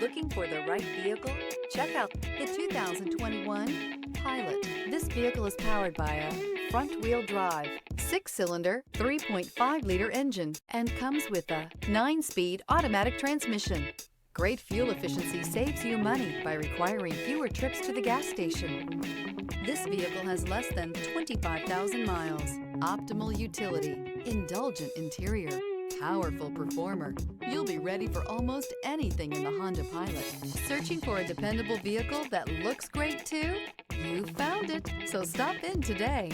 Looking for the right vehicle? Check out the 2021 Pilot. This vehicle is powered by a front-wheel drive, 6-cylinder, 3.5-liter engine, and comes with a 9-speed automatic transmission. Great fuel efficiency saves you money by requiring fewer trips to the gas station. This vehicle has less than 25,000 miles. Optimal utility, indulgent interior, powerful performer. You'll be ready for almost anything in the Honda Pilot. Searching for a dependable vehicle that looks great too? You found it, so stop in today.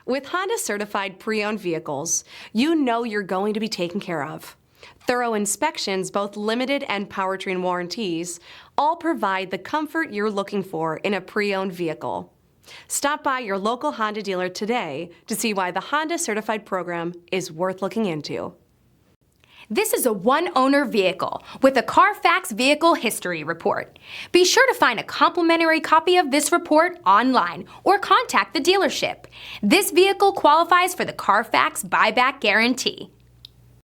With Honda certified pre-owned vehicles, you know you're going to be taken care of. Thorough inspections, both limited and powertrain warranties, all provide the comfort you're looking for in a pre-owned vehicle. Stop by your local Honda dealer today to see why the Honda certified program is worth looking into. This is a one-owner vehicle with a CARFAX Vehicle History Report. Be sure to find a complimentary copy of this report online or contact the dealership. This vehicle qualifies for the CARFAX Buyback Guarantee.